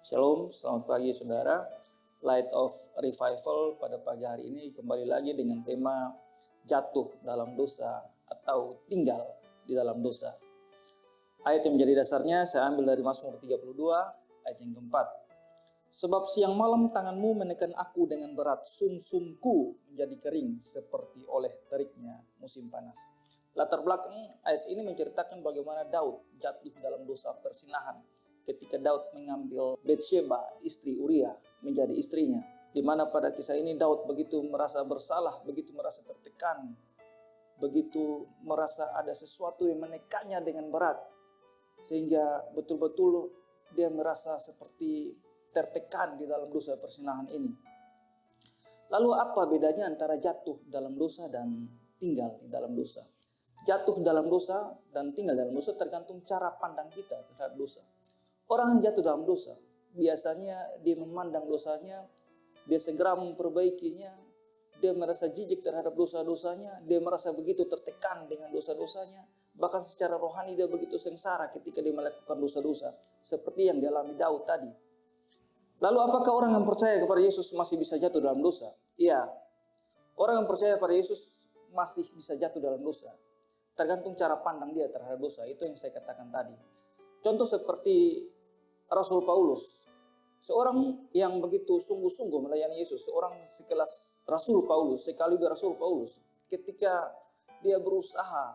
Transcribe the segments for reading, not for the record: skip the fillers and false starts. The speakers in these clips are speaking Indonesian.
Shalom, selamat pagi saudara. Light of Revival pada pagi hari ini kembali lagi dengan tema jatuh dalam dosa atau tinggal di dalam dosa. Ayat yang menjadi dasarnya saya ambil dari Mazmur 32 ayat yang keempat. Sebab siang malam tanganmu menekan aku dengan berat, sumsumku menjadi kering seperti oleh teriknya musim panas. Latar belakang ayat ini menceritakan bagaimana Daud jatuh dalam dosa persinahan ketika Daud mengambil Batsheba, istri Uria, menjadi istrinya. Di mana pada kisah ini Daud begitu merasa bersalah, begitu merasa tertekan, begitu merasa ada sesuatu yang menekannya dengan berat. Sehingga betul-betul dia merasa seperti tertekan di dalam dosa persinahan ini. Lalu apa bedanya antara jatuh dalam dosa dan tinggal di dalam dosa? Jatuh dalam dosa dan tinggal dalam dosa tergantung cara pandang kita terhadap dosa. Orang yang jatuh dalam dosa, biasanya dia memandang dosanya, dia segera memperbaikinya, dia merasa jijik terhadap dosa-dosanya, dia merasa begitu tertekan dengan dosa-dosanya, bahkan secara rohani dia begitu sengsara ketika dia melakukan dosa-dosa, seperti yang dialami Daud tadi. Lalu apakah orang yang percaya kepada Yesus masih bisa jatuh dalam dosa? Iya, orang yang percaya pada Yesus masih bisa jatuh dalam dosa. Tergantung cara pandang dia terhadap dosa, itu yang saya katakan tadi. Contoh seperti Rasul Paulus, seorang yang begitu sungguh-sungguh melayani Yesus, seorang sekelas Rasul Paulus, sekaliber Rasul Paulus, ketika dia berusaha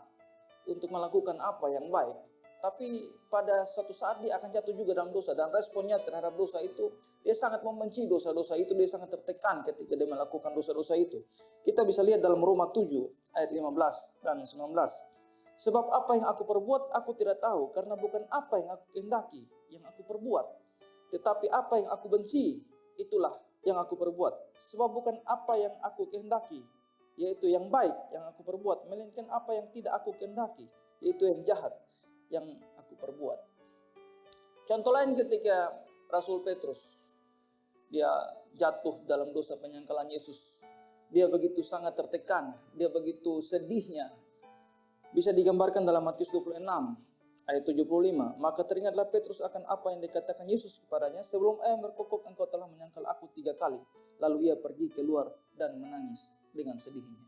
untuk melakukan apa yang baik, tapi pada suatu saat dia akan jatuh juga dalam dosa, dan responnya terhadap dosa itu, dia sangat membenci dosa-dosa itu, dia sangat tertekan ketika dia melakukan dosa-dosa itu. Kita bisa lihat dalam Roma 7 ayat 15 dan 19. Sebab apa yang aku perbuat aku tidak tahu, karena bukan apa yang aku kehendaki yang aku perbuat, tetapi apa yang aku benci itulah yang aku perbuat. Sebab bukan apa yang aku kehendaki, yaitu yang baik yang aku perbuat, melainkan apa yang tidak aku kehendaki, yaitu yang jahat yang aku perbuat. Contoh lain ketika Rasul Petrus, dia jatuh dalam dosa penyangkalan Yesus. Dia begitu sangat tertekan, dia begitu sedihnya. Bisa digambarkan dalam Matius 26 ayat 75. Maka teringatlah Petrus akan apa yang dikatakan Yesus kepadanya, sebelum ayam berkokok engkau telah menyangkal aku 3 kali. Lalu ia pergi keluar dan menangis dengan sedihnya.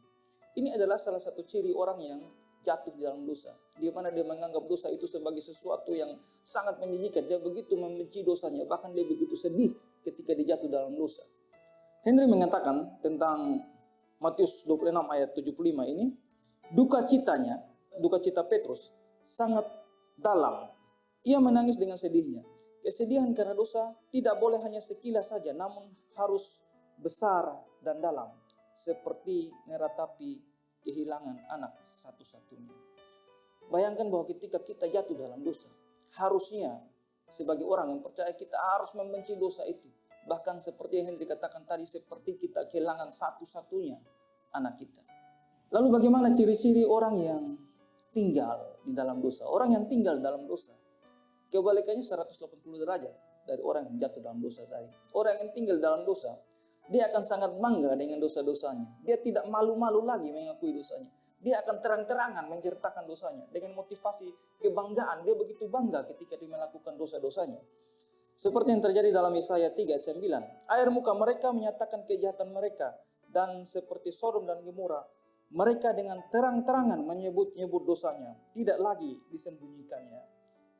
Ini adalah salah satu ciri orang yang jatuh di dalam dosa, di mana dia menganggap dosa itu sebagai sesuatu yang sangat menjijikkan. Dia begitu membenci dosanya, bahkan dia begitu sedih ketika dia jatuh dalam dosa. Henry mengatakan tentang Matius 26 ayat 75 ini, duka cita Petrus sangat dalam. Ia menangis dengan sedihnya. Kesedihan karena dosa tidak boleh hanya sekilas saja, namun harus besar dan dalam, seperti meratapi kehilangan anak satu-satunya. Bayangkan bahwa ketika kita jatuh dalam dosa, harusnya sebagai orang yang percaya kita harus membenci dosa itu. Bahkan seperti yang Henry katakan tadi, seperti kita kehilangan satu-satunya anak kita. Lalu bagaimana ciri-ciri orang yang tinggal di dalam dosa? Orang yang tinggal dalam dosa, kebalikannya 180 derajat dari orang yang jatuh dalam dosa tadi. Orang yang tinggal dalam dosa, dia akan sangat bangga dengan dosa-dosanya. Dia tidak malu-malu lagi mengakui dosanya. Dia akan terang-terangan menceritakan dosanya. Dengan motivasi kebanggaan, dia begitu bangga ketika dia melakukan dosa-dosanya. Seperti yang terjadi dalam Yesaya 3 ayat 9. Air muka mereka menyatakan kejahatan mereka, dan seperti Sodom dan Gomora, mereka dengan terang-terangan menyebut-nyebut dosanya, tidak lagi disembunyikannya.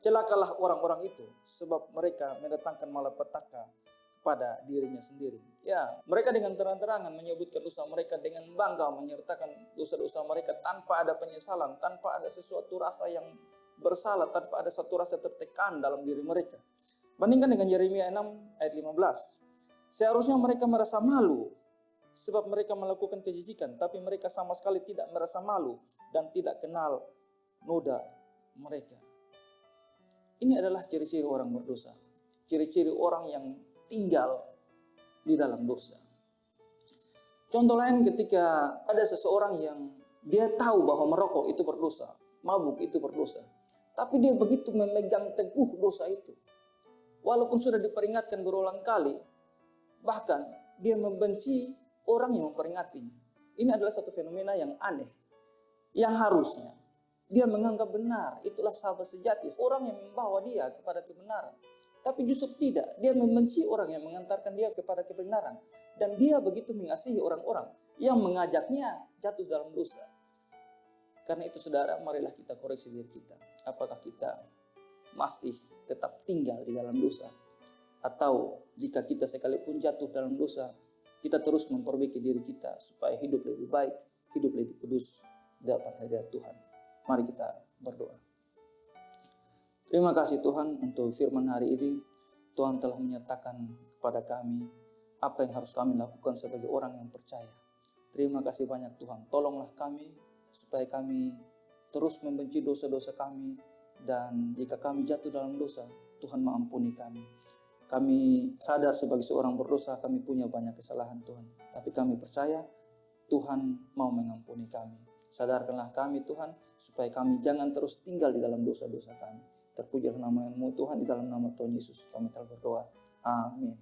Celakalah orang-orang itu, sebab mereka mendatangkan malapetaka kepada dirinya sendiri. Ya, mereka dengan terang-terangan menyebutkan dosa mereka, dengan bangga menyertakan dosa-dosa mereka tanpa ada penyesalan, tanpa ada sesuatu rasa yang bersalah, tanpa ada satu rasa tertekan dalam diri mereka. Bandingkan dengan Yeremia 6 ayat 15. Seharusnya mereka merasa malu, sebab mereka melakukan kejijikan, tapi mereka sama sekali tidak merasa malu dan tidak kenal noda mereka. Ini adalah ciri-ciri orang berdosa, ciri-ciri orang yang tinggal di dalam dosa. Contoh lain ketika ada seseorang yang dia tahu bahwa merokok itu berdosa, mabuk itu berdosa, tapi dia begitu memegang teguh dosa itu. Walaupun sudah diperingatkan berulang kali, bahkan dia membenci orang yang memperingatinya. Ini adalah satu fenomena yang aneh, yang harusnya dia menganggap benar. Itulah sahabat sejati, orang yang membawa dia kepada kebenaran. Tapi justru tidak, dia membenci orang yang mengantarkan dia kepada kebenaran. Dan dia begitu mengasihi orang-orang yang mengajaknya jatuh dalam dosa. Karena itu saudara, marilah kita koreksi diri kita. Apakah kita masih tetap tinggal di dalam dosa? Atau jika kita sekalipun jatuh dalam dosa, kita terus memperbaiki diri kita supaya hidup lebih baik, hidup lebih kudus di hadapan hadirat Tuhan. Mari kita berdoa. Terima kasih Tuhan untuk firman hari ini. Tuhan telah menyatakan kepada kami apa yang harus kami lakukan sebagai orang yang percaya. Terima kasih banyak Tuhan. Tolonglah kami supaya kami terus membenci dosa-dosa kami. Dan jika kami jatuh dalam dosa, Tuhan mengampuni kami. Kami sadar sebagai seorang berdosa kami punya banyak kesalahan Tuhan. Tapi kami percaya Tuhan mau mengampuni kami. Sadarkanlah kami Tuhan supaya kami jangan terus tinggal di dalam dosa-dosa kami. Terpujilah nama-Mu Tuhan, di dalam nama Tuhan Yesus kami telah berdoa. Amin.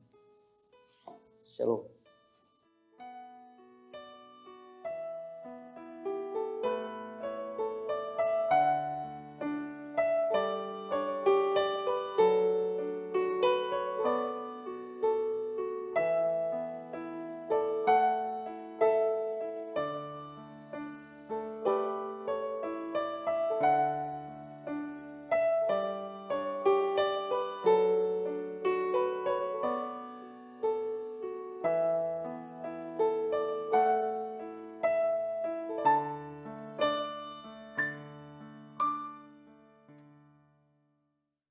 Shalom.